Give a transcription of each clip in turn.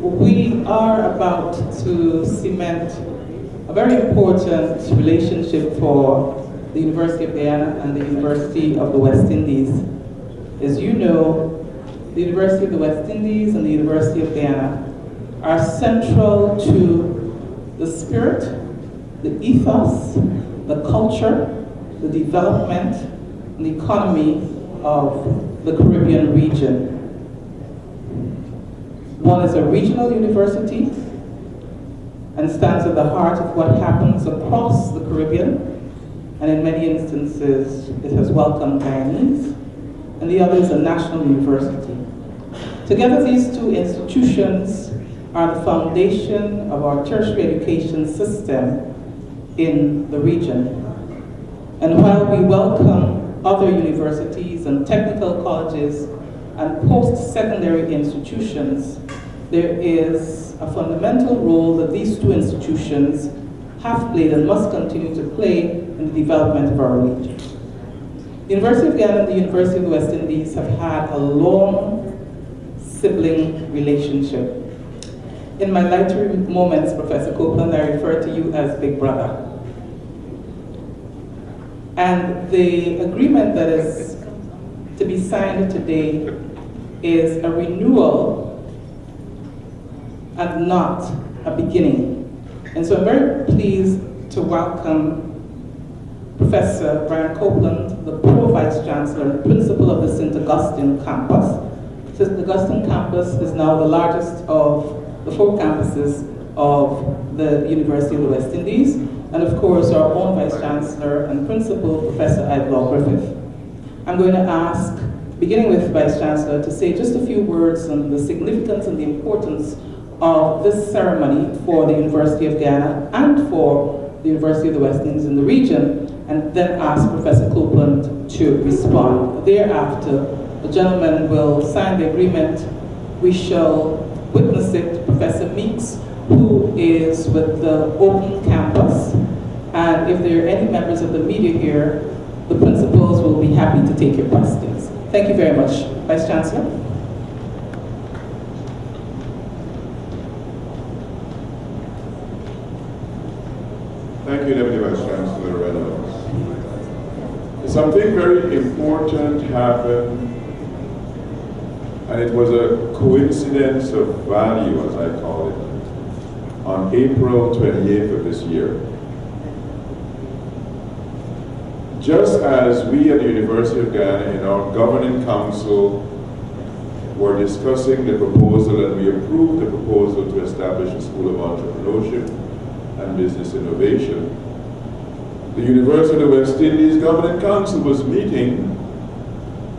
we are about to cement a very important relationship for the University of Guyana and the University of the West Indies. As you know, the University of the West Indies and the University of Guyana are central to the spirit, the ethos, the culture, the development, and the economy of the Caribbean region. One is a regional university and stands at the heart of what happens across the Caribbean, and in many instances it has welcomed Guyanese, and the other is a national university. Together, these two institutions are the foundation of our tertiary education system in the region. And while we welcome other universities and technical colleges and post-secondary institutions, there is a fundamental role that these two institutions have played and must continue to play in the development of our region. The University of Guyana and the University of the West Indies have had a long sibling relationship. In my lighter moments, Professor Copeland, I refer to you as Big Brother. And the agreement that is to be signed today is a renewal and not a beginning. And so I'm very pleased to welcome Professor Brian Copeland, the Pro-Vice Chancellor and Principal of the St. Augustine campus. St. Augustine campus is now the largest of the 4 campuses of the University of the West Indies, and of course our own Vice Chancellor and Principal, Professor Idlaw Griffith. I'm going to ask, beginning with Vice Chancellor, to say just a few words on the significance and the importance of this ceremony for the University of Guyana and for the University of the West Indies in the region, and then ask Professor Copeland to respond. Thereafter, the gentleman will sign the agreement. We shall witness it. Professor Meeks, who is with the Open Campus, and if there are any members of the media here, the principals will be happy to take your questions. Thank you very much. Vice Chancellor. Thank you, Deputy Vice Chancellor Reynolds. Something very important happened, and it was a coincidence of value, as I call it, on April 28th of this year. Just as we at the University of Guyana in our governing council were discussing the proposal, and we approved the proposal to establish a School of Entrepreneurship and Business Innovation, the University of the West Indies Governing Council was meeting,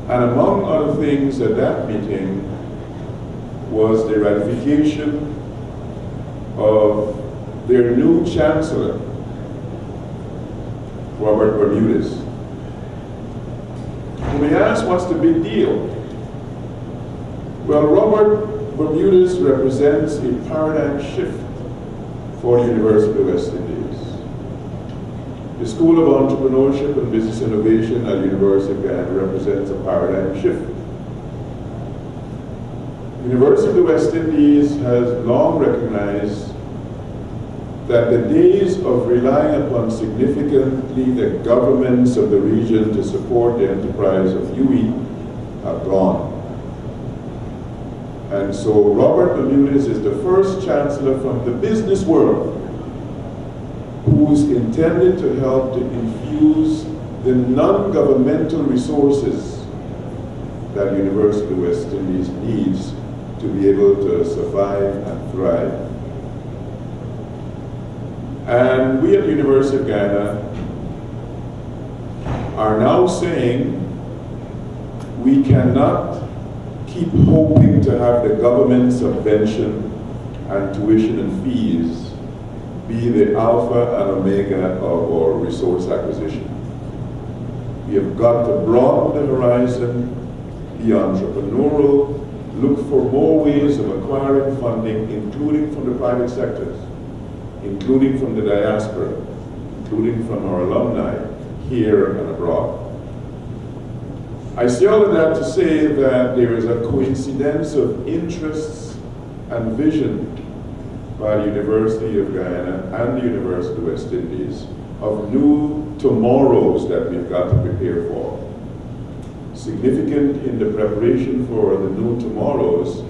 and among other things at that meeting was the ratification of their new Chancellor, Robert Bermudez. When we asked, what's the big deal? Well, Robert Bermudez represents a paradigm shift for the University of the West Indies. The School of Entrepreneurship and Business Innovation at the University of Guyana represents a paradigm shift. The University of the West Indies has long recognized that the days of relying upon significantly the governments of the region to support the enterprise of UE have gone. And so Robert Bermudez is the first chancellor from the business world who's intended to help to infuse the non-governmental resources that the University of the West Indies needs to be able to survive and thrive. And we at the University of Guyana are now saying we cannot keep hoping to have the government subvention and tuition and fees be the alpha and omega of our resource acquisition. We have got to broaden the horizon, be entrepreneurial, look for more ways of acquiring funding, including from the private sectors, including from the diaspora, including from our alumni here and abroad. I say all of that to say that there is a coincidence of interests and vision by the University of Guyana and the University of the West Indies of new tomorrows that we've got to prepare for. Significant in the preparation for the new tomorrows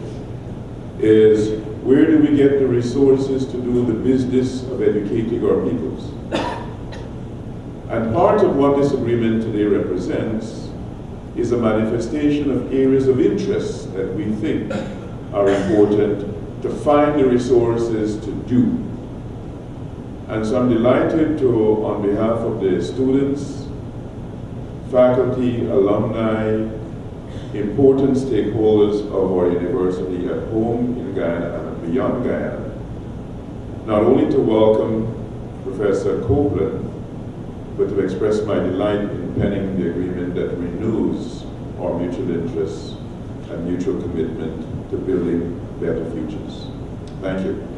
is, where do we get the resources to do the business of educating our peoples? And part of what this agreement today represents is a manifestation of areas of interest that we think are important to find the resources to do. And so I'm delighted to, on behalf of the students, faculty, alumni, important stakeholders of our university at home in Guyana and beyond Guyana, not only to welcome Professor Copeland, but to express my delight in penning the agreement that renews our mutual interests and mutual commitment to building better futures. Thank you.